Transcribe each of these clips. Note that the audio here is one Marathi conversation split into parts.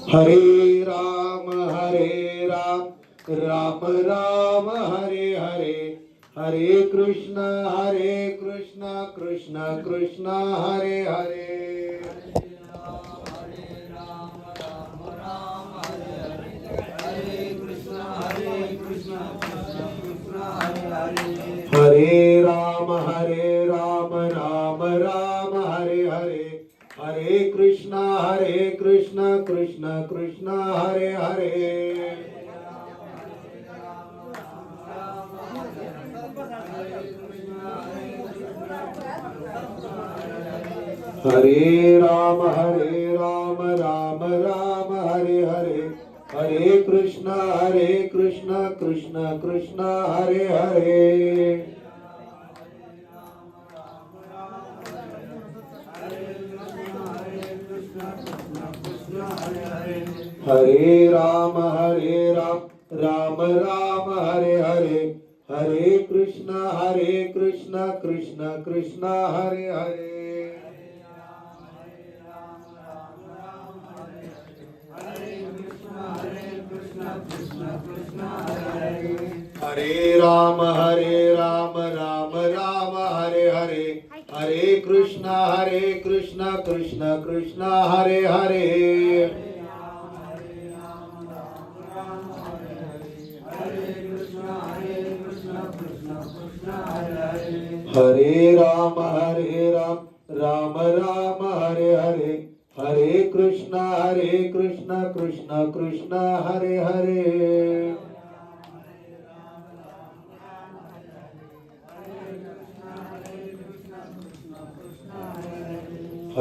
हरे राम राम राम हरे हरे, हरे कृष्ण कृष्ण कृष्ण हरे हरे। हरे राम राम राम हरे हरे, हरे कृष्ण कृष्ण कृष्ण हरे हरे। हरे राम राम राम हरे हरे, हरे कृष्ण कृष्ण कृष्ण हरे हरे। हरे राम राम राम हरे हरे, हरे कृष्ण कृष्ण कृष्ण हरे हरे। हरे राम राम राम हरे हरे, हरे कृष्ण कृष्ण कृष्ण हरे हरे। हरे राम राम राम हरे हरे, हरे कृष्ण कृष्ण कृष्ण हरे हरे।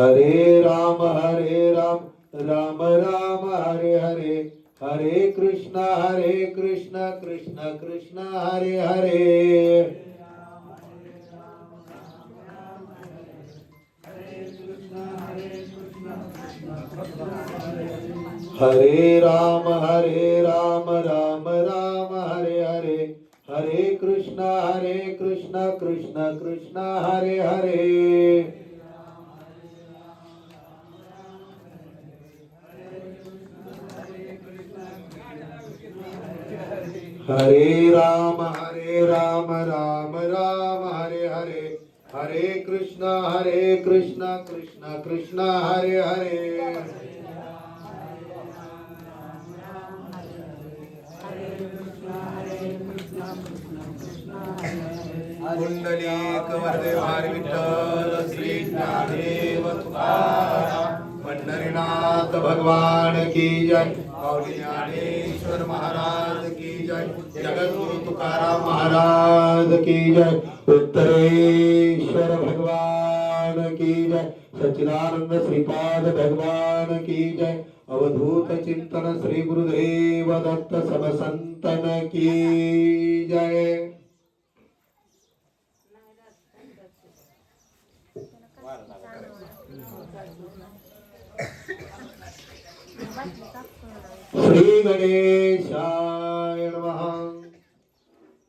हरे राम राम राम हरे हरे, हरे कृष्ण कृष्ण कृष्ण हरे हरे। हरे राम राम राम हरे हरे, हरे कृष्ण कृष्ण कृष्ण हरे हरे। हरे राम राम राम हरे हरे, हरे कृष्ण कृष्ण कृष्ण हरे हरे। कुंडलीक वरदेवार विठ्ठल श्री ज्ञानदेव तुकाराम पंढरीनाथ भगवान की जय, माऊली ज्ञानेश्वर महाराज की जय, जगद्गुरु तुकाराम महाराज की जय, उत्तरेश्वर भगवान की जय, सच्चिदानंद श्रीपाद भगवान की जय, अवधूत चिंतन श्री गुरुदेव दत्त सब संतन की जय। श्री गणेशाय नमः।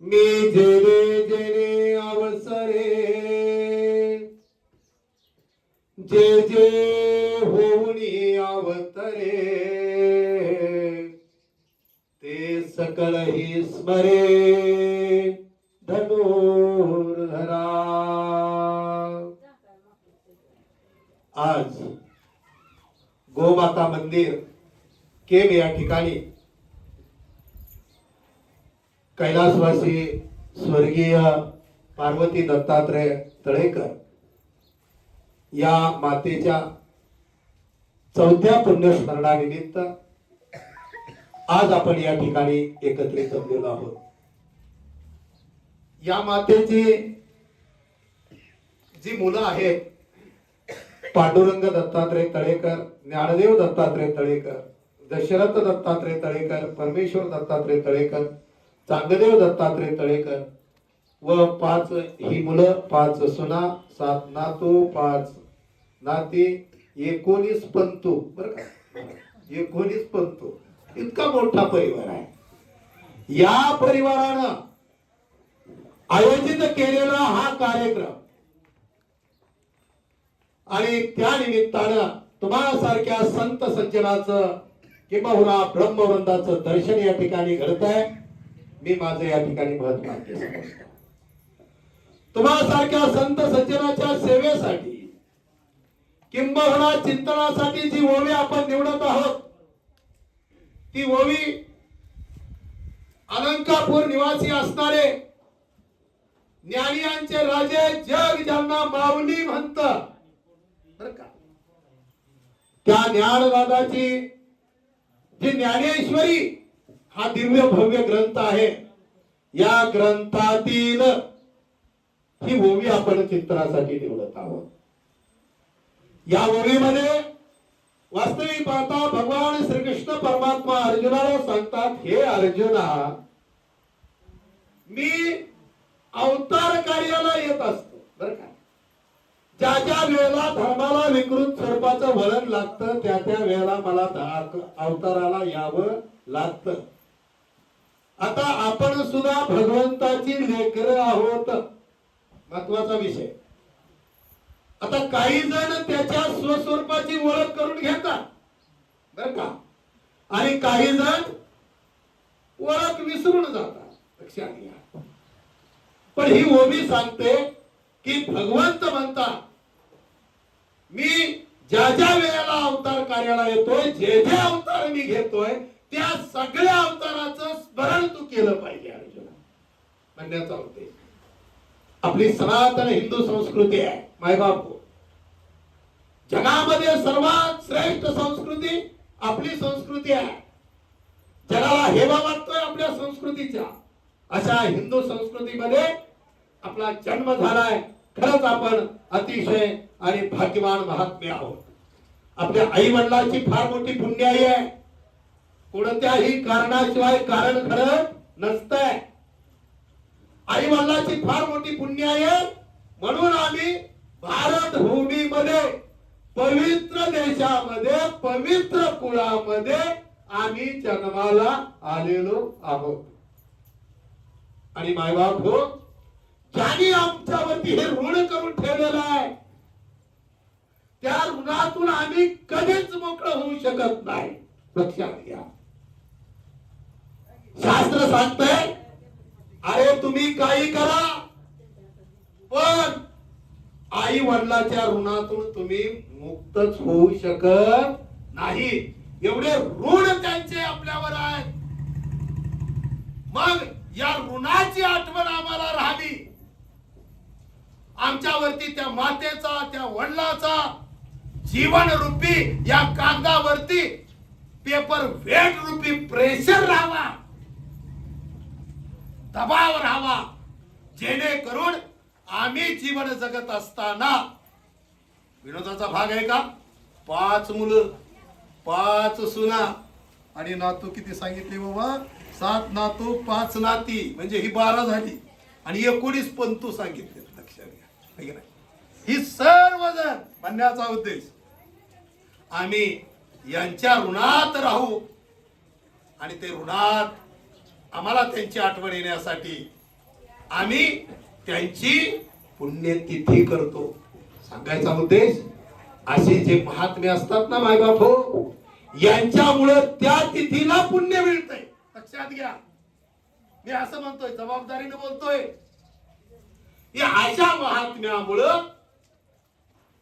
मी जेणे जेणे अवसरे जे जे होऊनी अवतरे, ते सकल ही स्मरे धनुर्धरा। आज गोमाता मंदिर केम या ठिकाणी कैलासवासी स्वर्गीय पार्वती दत्तात्रय तळेकर या मातेच्या 4थ्या पुण्यस्मरणानिमित्त आज आपण या ठिकाणी एकत्रित जमलेलो आहोत। या मातेची जी मुलं आहेत, पांडुरंग दत्तात्रय तळेकर, ज्ञानदेव दत्तात्रय तळेकर, दशरथ दत्तात्रय तळेकर, परमेश्वर दत्तात्रय तळेकर, चांगदेव दत्तात्रय तळेकर व 5 ही मुलं, 5 सुना, 7 नातू, 5 नाती, 19 पंतू, बरं का, 19 पंतू, इतका मोठा परिवार आहे। या परिवारानं आयोजित केलेला हा कार्यक्रम आणि त्या निमित्तानं तुम्हाला सारख्या संत सज्जनाचं किंबहुना ब्रह्मवृंदाचं दर्शन या ठिकाणी घडत आहे. मी माझं या ठिकाणी महत्त्वाचे समजतो. तुम्हासारख्या संत सज्जनाच्या सेवेसाठी किंबहुना चिंतनासाठी जी ओवी आपण निवडत आहोत, ती ओवी अलंकापूर निवासी असणारे ज्ञानियांचे राजे जग ज्यांना माऊली म्हणत बर का, त्या ज्ञानदादाची जी ज्ञानेश्वरी हा दिव्य भव्य ग्रंथ आहे, या ग्रंथातील ही ओवी आपण चिंतनासाठी निवडत आहोत. या ओवीमध्ये वास्तविक पाहता भगवान श्रीकृष्ण परमात्मा अर्जुनाला सांगतात, हे अर्जुना, मी अवतार कार्याला येत असतो बर का. ज्या ज्या वेळेला धर्माला विकृत स्वरूपाचं वळण लागतं त्या त्या वेळेला मला अवताराला यावं लागतं. आता आपण सुद्धा भगवंताची लेकरं आहोत, महत्वाचा विषय. आता काही जण त्याच्या स्वस्वरूपाची ओळख करून घेतात बर का, आणि काही जण ओळख विसरून जातात. लक्षात घ्या. पण ही ओवी सांगते की भगवंत म्हणतात, मी ज्या ज्या वेळेला अवतार कार्याला येतोय, जे जे अवतार मी घेतोय, त्या सगळ्या अवताराचं स्मरण तू केलं पाहिजे अर्जुना. म्हणण्याचा उद्देश आपली सनातन हिंदू संस्कृती आहे. मायबाप, जगामध्ये सर्वात श्रेष्ठ संस्कृती आपली संस्कृती आहे. जगाला हेवा वाटतोय आपल्या संस्कृतीच्या. अशा हिंदू संस्कृतीमध्ये आपला जन्म झालाय. खरंच आपण अतिशय आणि भाग्यवान महात्मे आहोत. आपल्या आई वडिलांची फार मोठी पुण्याई आहे. कोणत्याही कारणाशिवाय कारण खरं नसतंय. आई वडिलांची फार मोठी पुण्याई आहे. म्हणून आम्ही भारत भूमीमध्ये, पवित्र देशामध्ये, पवित्र कुळामध्ये आम्ही जन्माला आलेलो आहोत. आणि मायबाप हो, ज्यांनी आमच्यावरती हे ऋण करून ठेवलेलं आहे, त्या ऋणातून आम्ही कधीच मोकळं होऊ शकत नाही. लक्षात घ्या. शास्त्र सांगतंय, अरे तुम्ही काही करा, पण आई वडिलाच्या ऋणातून तुम्ही मुक्तच होऊ शकत नाही. एवढे ऋण त्यांचे आपल्यावर आहे. मग या ऋणाची आठवण आम्हाला राहावी. आमच्यावरती त्या मातेचा, त्या वडिलाचा जीवन रूपी या कागदावरती पेपर वेट रूपी प्रेशर राहावा, दबाव राहावा, जेणेकरून आम्ही जीवन जगत असताना, विनोदाचा भाग आहे का, 5 मुलं 5 सुना आणि नातू किती सांगितले बाबा, 7 नातू 5 नाती, म्हणजे ही 12 झाली आणि 19 पंतू सांगितले. लक्षात घ्या. ही सर्व जण म्हणण्याचा उद्देश, आम्ही यांच्या ऋणात राहू आणि ते ऋणात आम्हाला त्यांची आठवण येण्यासाठी आम्ही त्यांची पुण्यतिथी करतो. सांगायचा उद्देश, असे जे महात्मे असतात ना मायबाप हो, यांच्यामुळे त्या तिथीला पुण्य मिळतंय. लक्षात घ्या. मी असं म्हणतोय, जबाबदारीने बोलतोय. या अशा महात्म्यामुळं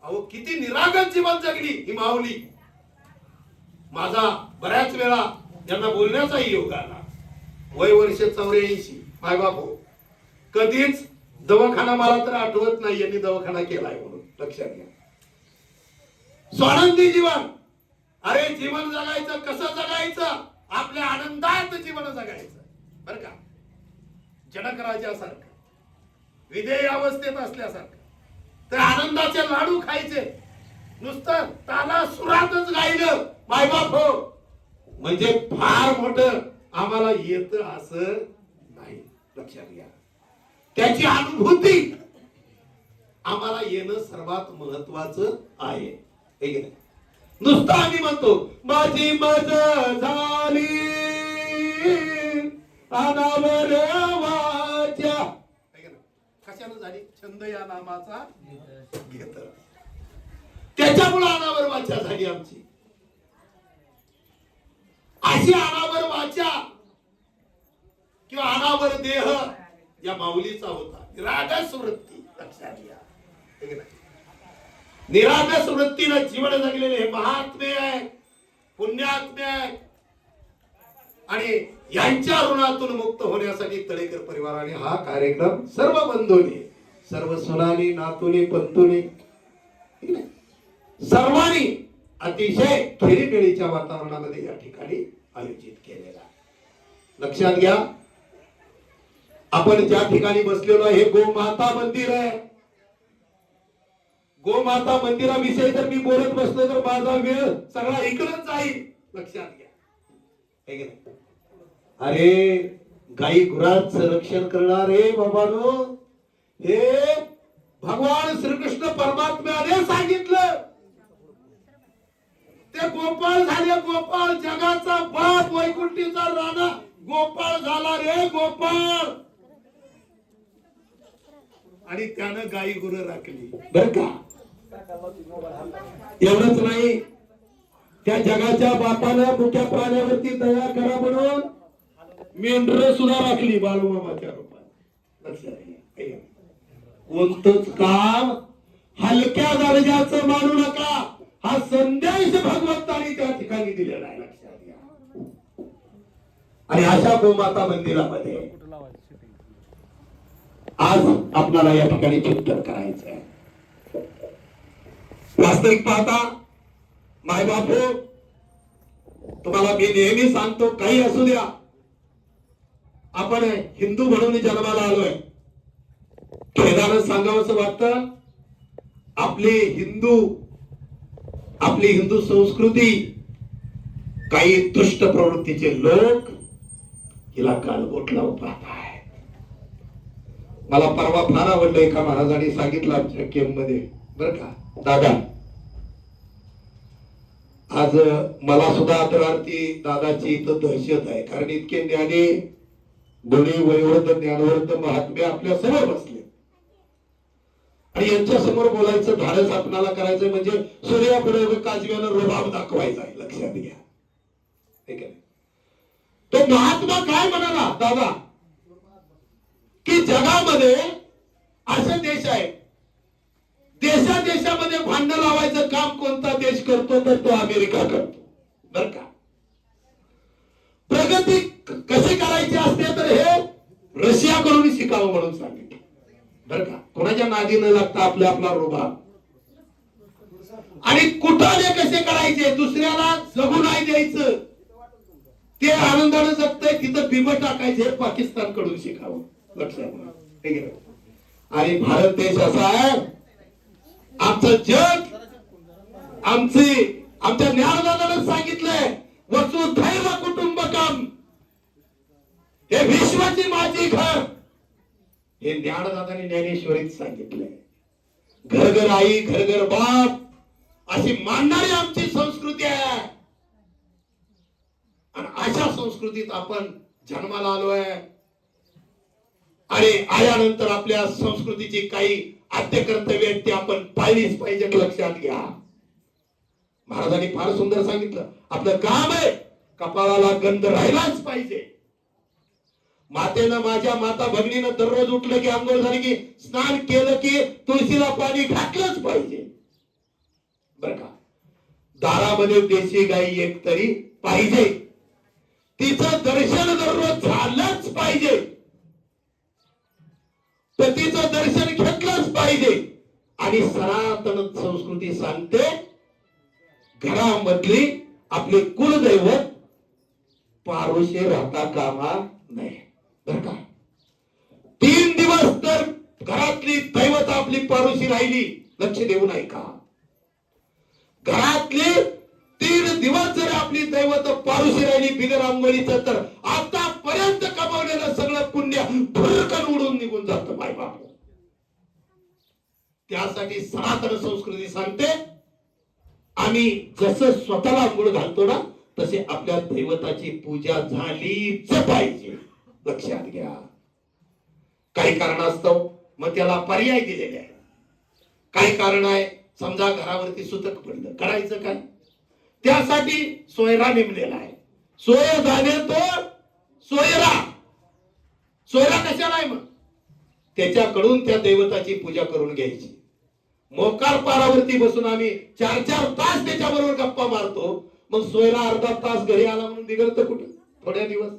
अहो किती निरागस जीवन जगली ही माऊली. माझा बऱ्याच वेळा यांना बोलण्याचाही योग आला. वय वर्ष 84. मायबाप हो, कधीच दवाखाना मला तर आठवत नाही यांनी दवाखाना केलाय म्हणून. लक्षात घ्या. स्वानंदी जीवन. अरे जीवन जगायचं कसं जगायचं, आपल्या आनंदात जीवन जगायचं बर का. जनक राजासारखं, विधेय अवस्थेत असल्यासारखं, तर आनंदाचे लाडू खायचे, नुसतं ताला सुरातच गायलं मायबाप हो, म्हणजे फार मोठं आम्हाला येत असं नाही. लक्षात घ्या. त्याची अनुभूती आम्हाला येणं सर्वात महत्वाचं आहे. नुसतं आम्ही म्हणतो माझी मज झाली अनावरवाच्या, कशानं झाली, छंद या नामाचा घेत, त्याच्यामुळे अनावर वाचा झाली आमची. अशी अनावर वाचा किंवा अनावर देह या माऊलीचा होता. निरागस वृत्ती लक्षात घ्या. निरागस वृत्तीनं जीवन जगलेले हे महात्मे आहे, पुण्यात्मे आहे. आणि यांच्या ऋणातून मुक्त होण्यासाठी तळेकर परिवाराने हा कार्यक्रम सर्व बंधूंनी, सर्व सुनानी, नातूनी, पंतूनी सर्वांनी अतिशय खेळीमेळीच्या वातावरणामध्ये या ठिकाणी आयोजित केलेला. लक्षात घ्या, आपण ज्या ठिकाणी बसलेलो आहे हे गोमाता मंदिर आहे. गोमाता मंदिराविषयी जर मी बोलत बसलो तर माझा वेळ सगळा इकडच जाईल. लक्षात घ्या. अरे गाई गुरांचं रक्षण करणारे बाबानो, हे भगवान श्रीकृष्ण परमात्म्याने सांगितलं. ते गोपाळ झाले, गोपाळ जगाचा बाप, वैकुंठीचा राणा गोपाळ झाला रे गोपाळ. आणि त्यानं गाई गुरं राखली बर का. एवढंच नाही, त्या जगाच्या बापानं मुख्या प्राण्यावरती दया करा म्हणून मेंढर सुद्धा राखली बाळूमामाच्या रूपात. लक्षात घ्या. कोणतंच काम हलक्या दर्जाचं मानू नका, हा संदेश भगवंतांनी त्या ठिकाणी दिलेला आहे. लक्षात घ्या. आणि अशा गोमाता मंदिरामध्ये आज आपल्याला या ठिकाणी चिंतन करायचं आहे. वास्तविक पाहता माय बापू, तुम्हाला मी नेहमी सांगतो, काही असू द्या, आपण हिंदू म्हणून जन्माला आलोय. खेदानं सांगावंसं वाटतं, आपली हिंदू संस्कृती काही दुष्ट प्रवृत्तीचे लोक हिला कालबोट लावून पाहताय. मला परवा फार आवडलं, एका महाराजांनी सांगितलं आमच्या केम मध्ये बर का, दादा आज मला सुद्धा अंतरार्थी दादाची इथं दहशत आहे. कारण इतके ज्ञानी गुणी वयोवृद्ध ज्ञानवृद्ध महात्मे आपल्या समोर बसले आणि यांच्या समोर बोलायचं धाडस आपणाला करायचं म्हणजे सूर्यापुढे काजव्यानं रुबाब दाखवायचा आहे. लक्षात घ्या. ठीक आहे. तो महात्मा काय म्हणाला दादा, की जगामध्ये असे देश आहे, देशामध्ये भांडण लावायचं काम कोणता देश करतो तर तो अमेरिका करतो बर का. प्रगती कशी करायची असते तर हे रशिया करून शिकावं म्हणून सांगितलं बर का. कोणाच्या नादी न लागता आपला रुबाब. आणि कुठाने कसे करायचे, दुसऱ्याला जगू नाही द्यायचं, ते आनंदाने जगतंय तिथं बिबट टाकायचे, पाकिस्तान कडून शिकावं. लक्षात. आणि भारत देश असा आहे, आमचं जग आमच्या ज्ञानदादाने सांगितलंय, वसुधैव कुटुंबकम, हे विश्वाची माझी घर. हे ज्ञानदादाने ज्ञानेश्वरीत सांगितलंय. घर घर आई, घर घर बाप अशी मानणारी आमची संस्कृती आहे. आणि अशा संस्कृतीत आपण जन्माला आलोय. आणि आल्यानंतर आपल्या संस्कृतीची काही आद्य कर्तव्य आहेत ती आपण पाहिलीच पाहिजे. लक्षात घ्या. महाराजांनी फार सुंदर सांगितलं, आपलं काम आहे कपाळाला गंध राहिलाच पाहिजे. मातेनं, माझ्या माता भगिनीनं दररोज उठलं की, आंघोळ झाली की, स्नान केलं की तुळशीला पाणी घातलंच पाहिजे बर का. दारामध्ये देशी गाई एक तरी पाहिजे, तिचं दर्शन दररोज झालंच पाहिजे, पतीचं दर्शन घेतलंच पाहिजे. आणि सनातन संस्कृती सांगते, घरामधली आपले कुलदैवत पारुशे राहता कामा नये बर का. 3 दिवस तर घरातली दैवत आपली पारुशी राहिली, लक्ष देऊ नाही का. घरातली 3 दिवस जर आपली दैवत पारुशी राहिली बिगर आंघोळीचं, तर आतापर्यंत कमावलेलं सगळं पुण्य भरकन उडून निघून जातं माय बाप. त्यासाठी सनातन संस्कृती सांगते, आम्ही जसं स्वतःला आंघोळ घालतो ना, तसे आपल्या दैवताची पूजा झालीच पाहिजे. लक्षात घ्या. काही कारणास्तव मग त्याला पर्याय दिलेले आहे. काही कारण आहे, समजा घरावरती सुतक पडलं, करायचं काय, त्यासाठी सोयरा नेमलेला आहे. सोय जाणे तो सोयरा. सोयरा कशाला आहे? मग त्याच्याकडून त्या दैवताची पूजा करून घ्यायची. मोकार पारावरती बसून आम्ही 4-4 तास त्याच्याबरोबर गप्पा मारतो. मग सोयरा अर्धा तास घरी आला म्हणून बिघडतं कुठं? थोड्या दिवस.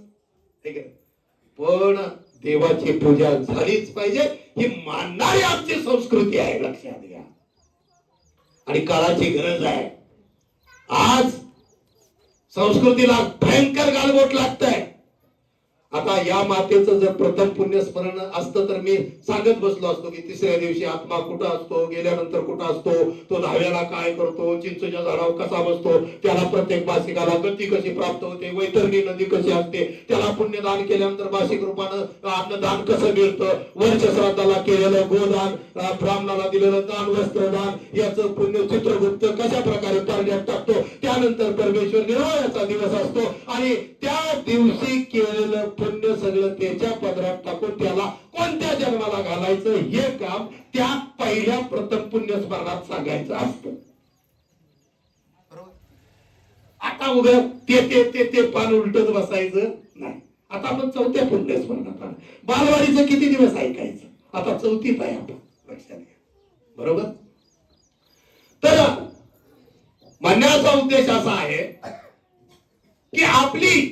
पण देवाची पूजा झालीच पाहिजे ही मानणारी आमची संस्कृती आहे, लक्षात घ्या. आणि काळाची गरज आहे. आज संस्कृतीला भयंकर गालबोट लागतंय. आता या मातेचं जर प्रथम पुण्यस्मरण असतं तर मी सांगत बसलो असतो की तिसऱ्या दिवशी आत्मा कुठं असतो, गेल्यानंतर कुठं असतो, तो दहाव्याला काय करतो, चिंचेच्या झाडावर कसा बसतो, त्याला प्रत्येक मासिकाला गती कशी प्राप्त होते, वैतरणी नदी कशी असते, त्याला पुण्यदान केल्यानंतर मासिक रूपानं अन्नदान कसं मिळतं, वर्ष श्राद्धाला केलेलं गोदान, ब्राह्मणाला दिलेलं दान, वस्त्रदान याचं पुण्य चित्रगुप्त कशा प्रकारे पारण्यात टाकतो, त्यानंतर परमेश्वर निर्वाळाचा दिवस असतो आणि त्या दिवशी केलेलं पुण्य सगळं त्याच्या पदरात टाकून त्याला कोणत्या जन्माला घालायचं हे काम त्या पहिल्या प्रथम पुण्य स्मरणात सांगायचं असतं. आता उद्या ते ते ते ते पान उलटत बसायचं नाही. आता आपण चौथ्या पुण्य स्मरणात बालवाडीचं किती दिवस ऐकायचं? आता चौथीत आहे आपण, लक्षात घ्या. बरोबर. तर म्हणण्याचा उद्देश असा आहे की आपली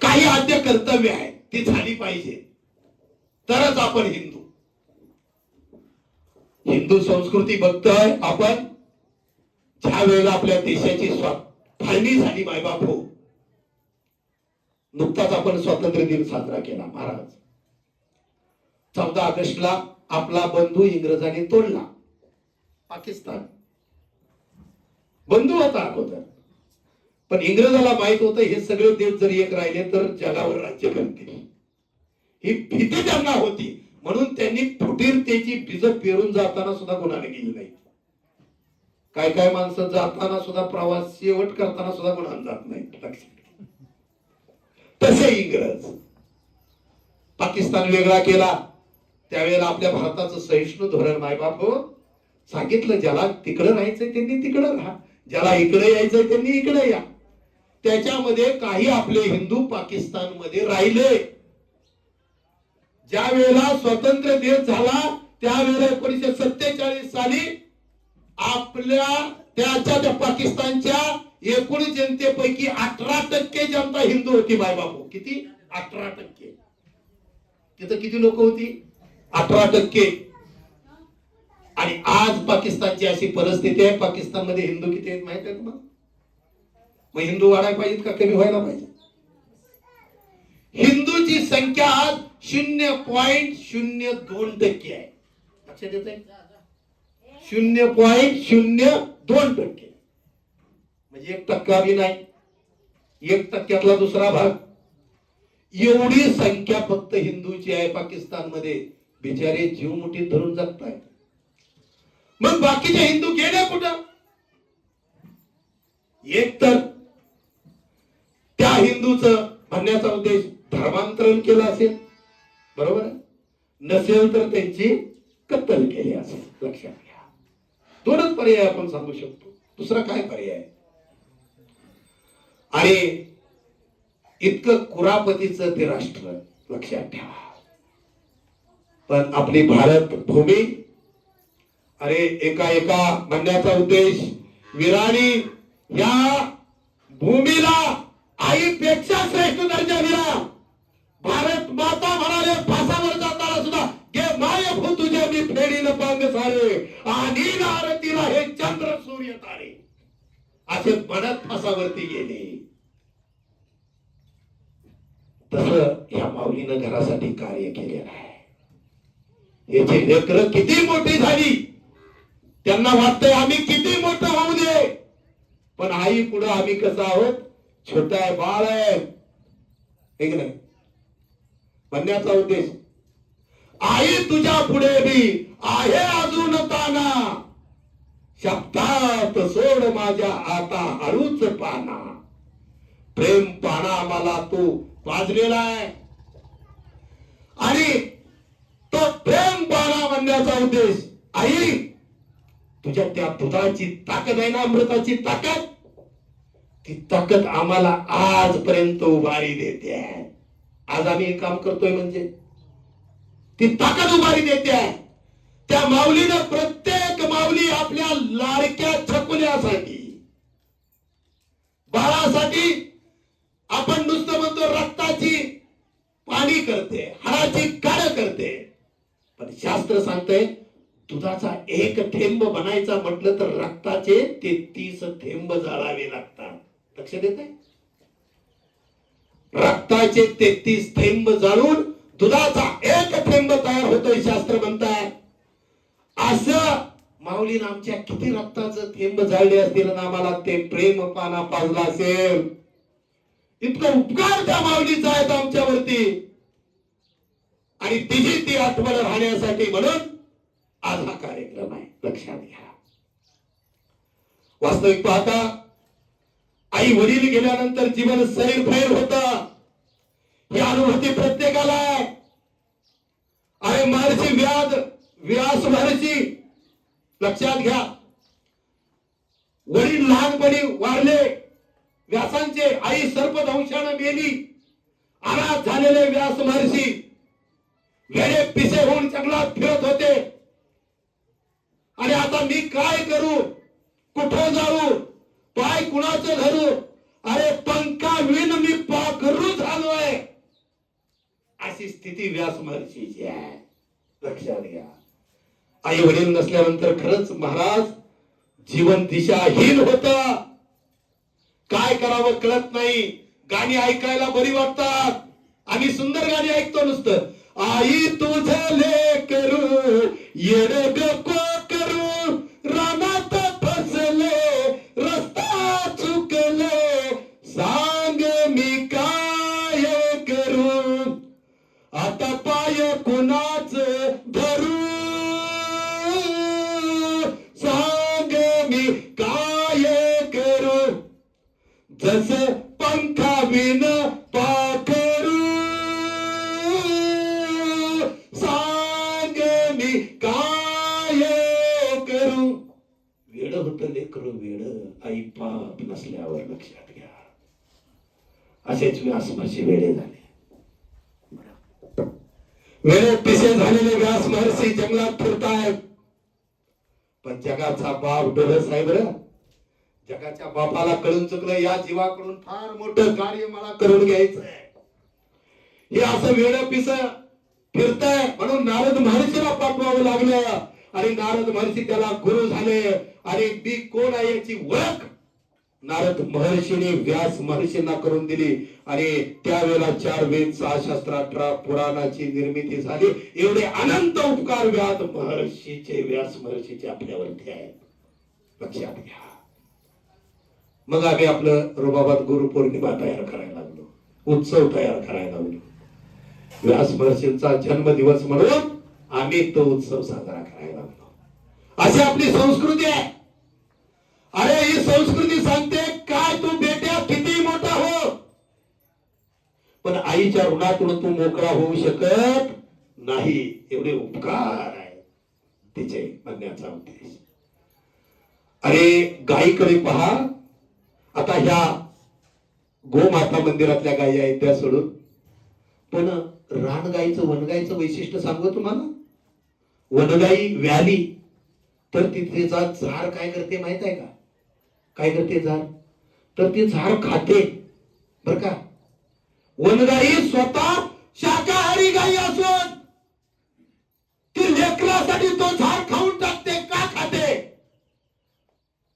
काही आद्य कर्तव्य आहे ती झाली पाहिजे तरच आपण हिंदू. हिंदू संस्कृती बघतोय आपण. ज्या वेळेला आपल्या देशाची फाळणी झाली मायबाप हो, नुकताच आपण स्वातंत्र्य दिन साजरा केला. महाराज 14 ऑगस्टला आपला बंधू इंग्रजांनी तोडला. पाकिस्तान बंधू होता अगोदर, पण इंग्रजाला माहित होतं हे सगळे देश जर एक राहिले तर जगावर राज्य करतील, ही भीती त्यांना होती. म्हणून त्यांनी फुटीरतेची बीज पेरून जाताना सुद्धा गुन्हाने गेली नाही. काय काय माणसं जाताना सुद्धा प्रवास शेवट करताना सुद्धा गुन्हा जात नाही. तसे इंग्रज पाकिस्तान वेगळा केला त्यावेळेला आपल्या भारताचं सहिष्णू धोरण मायबाप हो सांगितलं, ज्याला तिकडे राहायचंय त्यांनी तिकडे राहा, ज्याला इकडे यायचंय त्यांनी इकडे या. त्याच्यामध्ये काही आपले हिंदू पाकिस्तान मध्ये राहिले. ज्या वेळेला स्वतंत्र देश झाला त्यावेळेला 1947 साली आपल्या त्या पाकिस्तानच्या एकूण जनतेपैकी 18% जनता हिंदू होती मायबापू. किती? 18%. तिथं किती लोक होती? 18%. आणि आज पाकिस्तानची अशी परिस्थिती आहे, पाकिस्तानमध्ये हिंदू किती आहेत माहित आहे तुम्हाला? मग हिंदू वाढायला पाहिजेत का कमी व्हायला पाहिजे? हिंदूची संख्या आज 0.02% आहे. लक्षात येत आहे? 0.02%. म्हणजे 1% बी नाही, 1%तला दुसरा भाग. एवढी संख्या फक्त हिंदूची आहे पाकिस्तानमध्ये. बिचारे जीव मुठीत धरून जगतायत. मग बाकीचे हिंदू गेले कुठं? एक तर त्या हिंदूचं म्हणण्याचा उद्देश धर्मांतरण केलं असेल, बरोबर आहे, नसेल तर त्यांची कत्तल केली असेल. लक्षात घ्या. दोनच पर्याय आपण सांगू शकतो, दुसरा काय पर्याय? आणि इतकं कुरापतीचं ते राष्ट्र, लक्षात ठेवा. पण आपली भारत भूमी, अरे एका म्हणण्याचा उद्देश वीराणी या भूमीला आईपेक्षा श्रेष्ठ दर्जा दिला. भारत माता म्हणाले फासावर जाताना सुद्धा गे माय भू तुझे मी फेडीन पांग सारे आणि आरतीला हे चंद्र सूर्य तारे असे म्हणत फासावरती गेले. तसं ह्या माऊलीनं घरासाठी कार्य केलेलं आहे. याची लेकरं किती मोठी झाली त्यांना वाटतंय आम्ही किती मोठं होऊ दे, पण आई पुढे आम्ही कसं आहोत? छोटा आहे, बाळ आहे. ठीक नाही म्हणण्याचा उद्देश, आई तुझ्या पुढे बी आहे अजून ताना, शब्दात सोड माझ्या आता हळूच पाना. प्रेम पाना मला तू पाजलेला आहे आणि तो प्रेम पाना म्हणण्याचा उद्देश, आई तुझ्या त्या दुधाची ताकद आहे ना, अमृताची ताकद, ती ताकद आम्हाला आजपर्यंत उभारी देते आहे. आज आम्ही हे काम करतोय म्हणजे ती ताकद उभारी देते आहे. त्या माऊलीनं प्रत्येक माऊली आपल्या लाडक्या छकुल्यासाठी, बाळासाठी आपण नुसतं म्हणतो रक्ताची पाणी करते, हाडाची काढ करते, पण शास्त्र सांगतंय दुधाचा एक थेंब बनायचा म्हटलं तर रक्ताचे 33 थेंब जाळावे लागतात. लक्ष देत आहे? रक्ताचे 33 थेंब जाळून दुधाचा एक थेंब तयार होतोय शास्त्र म्हणताय. असं माऊलीनं आमच्या किती रक्ताचं थेंब जाळले असतील आणि आम्हाला ते प्रेम पाना पाजला असेल. इतकं उपकार त्या माऊलीचा आहेत आमच्यावरती आणि तिची ती आठवण राहण्यासाठी म्हणून आज हा कार्यक्रम आहे. लक्षात घ्या. वास्तविक पाहता आई वडील गेल्यानंतर जीवन सैरभैर होतं. ही अनुभूती प्रत्येकाला आहे. अरे महर्षी व्यास महर्षी लक्षात घ्या. वडील लहानपणी वारले व्यासांचे, आई सर्पदंशाने मेली. अनाथ झालेले व्यास महर्षी वेडे पिसे होऊन जंगलात फिरत होते. आणि आता मी काय करू, कुठं जाऊ, पाय कुणाचं धरू, अरे पंखाविण मी पाखरू झालोय, अशी स्थिती व्यास महर्षीची आहे. लक्षात घ्या. आई वडील नसल्यानंतर खरंच महाराज जीवन दिशाहीन होत. काय करावं कळत नाही. गाणी ऐकायला बरी वाटतात. आम्ही सुंदर गाणी ऐकतो नुसतं. आई तुझं लेकरू येड को करू, रानात फसले रस्ता चुकले, सांग मी काय करू, आता पाय कुणाच धरू, सांग मी काय करू, जस पंखाविण पाखरू, सांग मी काय करू. वेड होत लेकरू वेड, आई पाप नसल्यावर. लक्षात घ्या. असेच व्यास महर्षी वेडे झाले. वेळे पिसे झालेले व्यास महर्षी जंगलात फिरतायत. पण जगाचा बाप डोळे साहेब रे, जगाच्या बापाला कळून चुकलं या जीवाकडून फार मोठं कार्य मला करून घ्यायचंय. हे असं वेळ पिस फिरताय म्हणून नारद महर्षीला पाठवावं लागलं. आणि नारद महर्षी त्याला गुरु झाले. आणि मी कोण आहे याची ओळख नारद महर्षीने व्यास महर्षींना करून दिली. आणि त्यावेळेला 4 वेद 6 शास्त्र 18 पुराणाची निर्मिती झाली. एवढे अनंत उपकार व्यास महर्षीचे आपल्यावरती आहेत. लक्षात घ्या. मग आम्ही आपलं रुबाबात गुरुपौर्णिमा तयार करायला लागलो, उत्सव तयार करायला लागलो. व्यास महर्षींचा जन्मदिवस म्हणून आम्ही तो उत्सव साजरा करायला लागलो. अशी आपली संस्कृती आहे. अरे ही संस्कृती सांगते काय तू बेट्या किती मोठा हो, पण आईच्या ऋणातून तू मोकळा होऊ शकत नाही. एवढे उपकार आहे तिचे म्हणण्याचा उद्देश. अरे गायीकडे पहा. आता ह्या गोमाता मंदिरातल्या गायी आहेत त्या सोडून, पण रानगाईचं वनगाईचं वैशिष्ट्य सांगू तुम्हाला. वनगाई व्याली तर तिथेचा झाड काय करते माहित आहे का? काय करते झाड? तर ते झाड खाते बर का. वनगाई स्वतः शाकाहारी गाई असून ती लेकरासाठी तो झाड खाऊन टाकते. का खाते?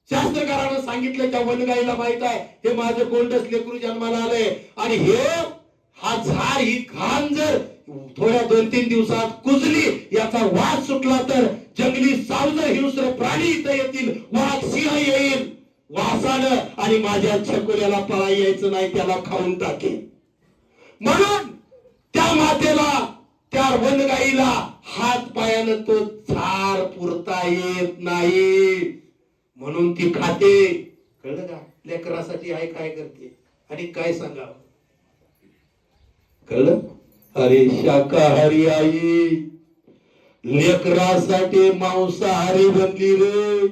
शास्त्रकारानं सांगितलं त्या वनगाईला माहित आहे हे माझं गोंडस लेकरू जन्माला आलंय आणि हा झाड ही घाण जर थोड्या 2-3 दिवसात कुजली, याचा वास सुटला तर जंगली सावजर हिंस्र प्राणी इथं येतील, वाघ सिंह येईल वासानं आणि माझ्या छकुल्याला पळा यायचं नाही, त्याला खाऊन टाकेल. म्हणून त्या मातेला, त्या वनगाईला हात पायानं तो झाड पुरता येत नाही म्हणून ती खाते. कळलं का? लेकरासाठी आई काय करते आणि काय सांगावं. कळलं? अरे शाकाहारी आई लेकरासाठी मांसाहारी बनली रे.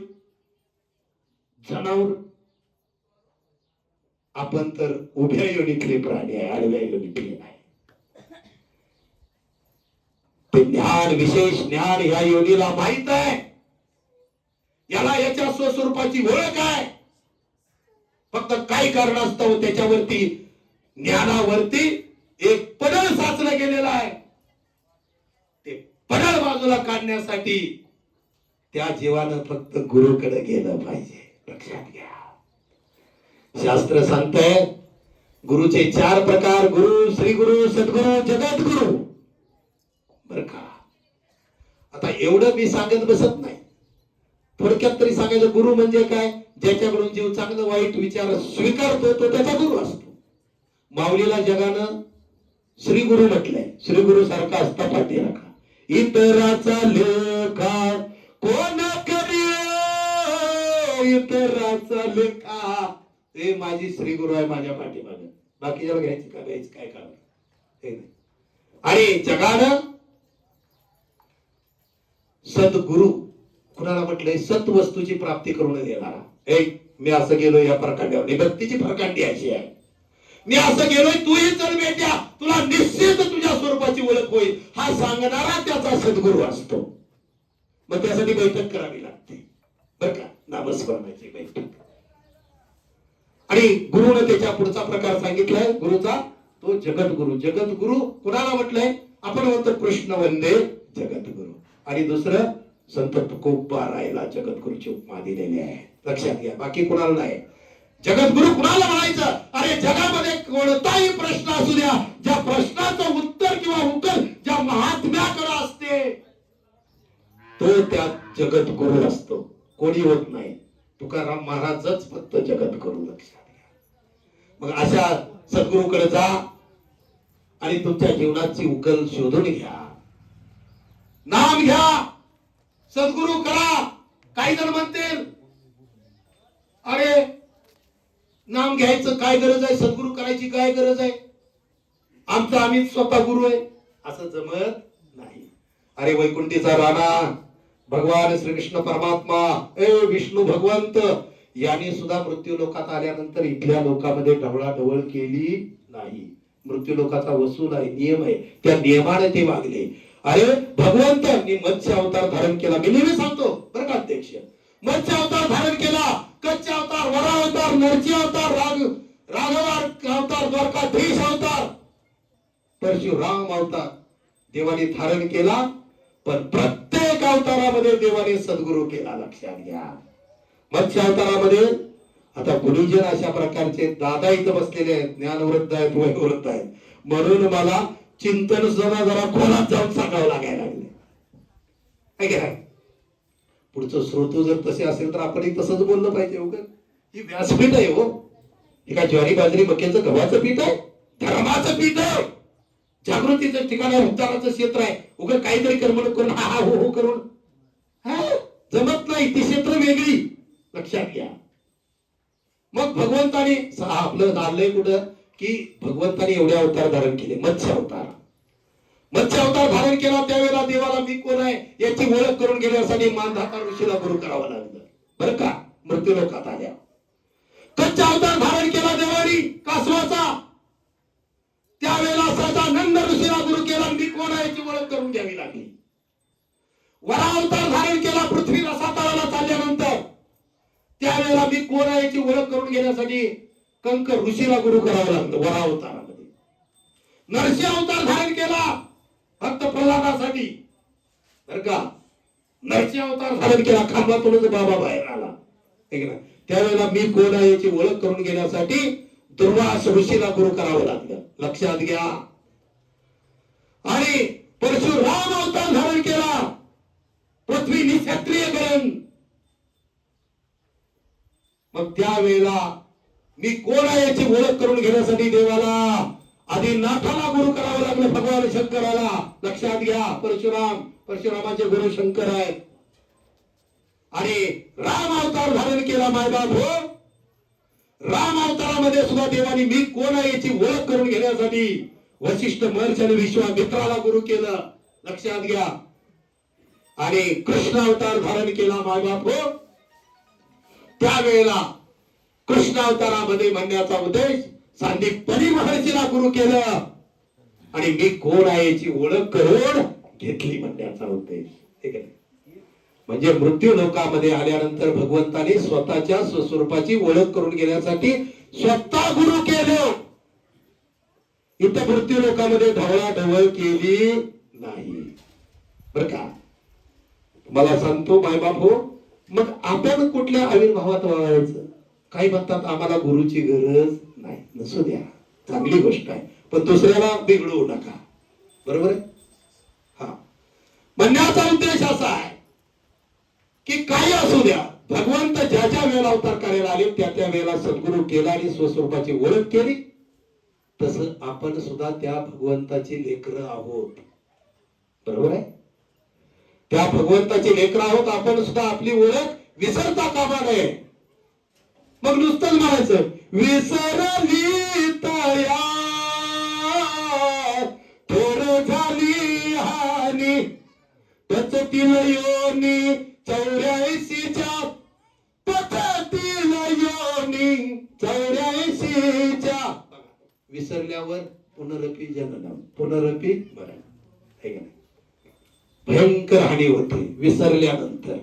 जनावर आपण तर उभ्या योनीतले प्राणी आहे, आडव्या योनीतले नाही. ते ज्ञान, विशेष ज्ञान या योनीला माहित आहे. याला याच्या स्वस्वरूपाची ओळख आहे. फक्त काही कारणास्तव त्याच्यावरती, ज्ञानावरती एक पडळ साचलं गेलेलं आहे. ते पडळ बाजूला काढण्यासाठी त्या जीवानं फक्त गुरुकडे गेलं पाहिजे. लक्षात घ्या. शास्त्र सांगतंय गुरुचे 4 प्रकार: गुरु, श्री गुरु, सद्गुरु, जगद्गुरु. बर का, आता एवढं मी सांगत बसत नाही. थोडक्यात तरी सांगायचं, गुरु म्हणजे काय? ज्याच्याकडून जीव चांगलं वाईट विचार स्वीकारतो तो त्याचा गुरु असतो. माऊलीला जगानं श्री गुरु म्हटलंय. श्री गुरु सारखा असता पाठी राखा. इतराचा लेखा कोण करी, इतराचा लेखा. हे माझी श्री गुरु आहे माझ्या पाठीमागे. बाकीच्याला घ्यायची का, घ्यायची काय काम हे नाही. आणि जगानं सद्गुरु कुणाला म्हटलंय? सत वस्तूची प्राप्ती करून देणारा. मी असं गेलो या प्रकांड्यावर, भक्तीची प्रकांडी अशी आहे. मी असं गेलोय, तूही चल बेट्या, तुला निश्चित तुझ्या स्वरूपाची ओळख होईल, हा सांगणारा त्याचा सद्गुरु असतो. मग त्यासाठी बैठक करावी लागते बर का, नामस्मरणाची बैठक. आणि गुरुने त्याच्या पुढचा प्रकार सांगितलाय गुरुचा, तो जगद्गुरु. जगद्गुरु कुणाला म्हटलंय? आपण म्हणतो कृष्ण वंदे जगद्गुरु. आणि दुसरं संत तुकोबारायला जगद्गुरुची उपमा दिलेली आहे. लक्षात घ्या, बाकी कुणाला नाही. जगद्गुरु कुणाला म्हणायचं? अरे जगामध्ये कोणताही प्रश्न असू द्या, ज्या प्रश्नाचं उत्तर किंवा उकल ज्या महात्म्याकडे असते तो त्या जगद्गुरु असतो. कोणी होत नाही. तुकाराम महाराजच फक्त जगद्गुरु. लक्षात घ्या. मग अशा सद्गुरूकडे जा आणि तुमच्या जीवनाची उकल शोधून घ्या. नाम घ्या, सद्गुरु करा. काही जण म्हणतील अरे नाम घ्यायचं काय गरज आहे, सद्गुरु करायची काय गरज आहे, आम्हीच स्वतः गुरु आहे. असं जमत नाही. अरे वैकुंठीचा राणा भगवान श्रीकृष्ण परमात्मा, विष्णू भगवंत यांनी सुद्धा मृत्यू लोकात आल्यानंतर इथल्या लोकांमध्ये ढवळाढवळ केली नाही. मृत्यू लोकाचा वसूल आहे, नियम आहे, त्या नियमाने ते वागले. अरे भगवंतांनी मत्स्य अवतार धारण केला. मी नेहमी सांगतो बरं का अध्यक्ष, मत्स्य अवतार धारण केला, कच्चे अवतार, वरा अवतार, नरसी अवतार, राघव अवतार, द्वारकाधीश अवतार, परशुराम अवतार देवाने धारण केला. पण प्रत्येक अवतारामध्ये देवाने सद्गुरु केला. लक्षात घ्या. मत्स्य अवतारामध्ये आता गुरुजन अशा प्रकारचे दादा इथं बसलेले आहेत, ज्ञानवृद्ध आहेत, वयोवृद्ध आहेत, म्हणून मला चिंतन सुद्धा जरा खोलात जाऊन सांगावं लागायला लागले. पुढचं श्रोतू जर तसे असेल तर आपणही तसंच बोललं पाहिजे. उगाच ही व्यासपीठ आहे हो, हे काय ज्वारी बाजरी मक्याचं गव्हाचं पीठ आहे? धर्माचं पीठ आहे, जागृतीचं ठिकाण आहे, उद्धाराचं क्षेत्र आहे. उगाच काहीतरी कर्मणूक करून हा हो हो करून जमत नाही. ती क्षेत्र वेगळी. लक्षात घ्या. मग भगवंताने आपलं झालंय कुठं की भगवंताने एवढे अवतार धारण केले. मत्स्य अवतार धारण केला त्यावेळेला देवाला मी कोण आहे याची ओळख करून घेण्यासाठी मानधाता ऋषीला गुरु करावं लागलं बरं का. मृत्यू लोकात आल्या. कच्चा अवतार धारण केला देवानी कासवाचा, त्यावेळेला सदानंद ऋषीला गुरु केला. मी कोण आहे याची ओळख करून घ्यावी लागली. वरा अवतार धारण केला पृथ्वी रसातळाला चालल्यानंतर, त्यावेळेला मी कोण आहे याची ओळख करून घेण्यासाठी कंक ऋषीला गुरु करावं लागलं वरा अवतारामध्ये. नरसी अवतार धारण केला फक्त प्रल्हादासाठी बर का. नरसी अवतार धारण केला, खांबातूनच बाबा बाहेर आला. त्यावेळेला मी कोण आहे याची ओळख करून घेण्यासाठी दुर्वास ऋषीला गुरु करावं लागलं. लक्षात घ्या. आणि परशुराम अवतार धारण केला पृथ्वी निक्षत्रिय करून. मग त्यावेळेला मी कोण आहे याची ओळख करून घेण्यासाठी देवाला आधी नाथाला गुरु करावं लागलं, भगवान शंकराला. लक्षात घ्या. परशुरामाचे गुरु शंकर आहेत. आणि राम अवतार धारण केला मायबाप हो. राम अवतारामध्ये सुद्धा देवानी मी कोण आहे याची ओळख करून घेण्यासाठी वशिष्ठ महर्षी आणि विश्वामित्राला गुरु केलं. लक्षात घ्या. आणि कृष्ण अवतार धारण केला मायबाप हो. त्यावेळेला कृष्ण अवतारामध्ये म्हणण्याचा उद्देश सांदीपनी महर्षीला गुरु केलं आणि मी कोण आहे याची ओळख करून घेतली म्हणण्याचा उद्देश. ठीक आहे. म्हणजे मृत्यू लोकामध्ये आल्यानंतर भगवंताने स्वतःच्या स्वस्वरूपाची ओळख करून घेण्यासाठी स्वतः गुरु केलं. इथं मृत्यू लोकामध्ये ढवळाढवळ केली नाही बर का. मला सांगतो मायबाप हो, मग आपण कुठल्या आविर्भावात वाढायचं? काही म्हणतात आम्हाला गुरुची गरज नाही. नसू द्या, चांगली गोष्ट आहे, पण दुसऱ्याला बिघडवू नका. बरोबर आहे. हा म्हणण्याचा उद्देश असा आहे की काही असू द्या, भगवंत ज्या ज्या वेळेला अवतार करायला आले त्या त्या वेळेला सद्गुरु केला आणि स्वस्वरूपाची ओळख केली. तसं आपण सुद्धा त्या भगवंताची लेकरं आहोत. बरोबर आहे. त्या भगवंताची लेकरं आहोत. आपण सुद्धा आपली ओळख विसरता कामा नये. मग नुसतंच म्हणायचं विसरली तया थोर झाली हानी पचतील योनी 84च्या पचतील योनी 84च्या. विसरल्यावर पुनरपी जननम पुनरपी मरण. भयंकर हानी होते विसरल्यानंतर.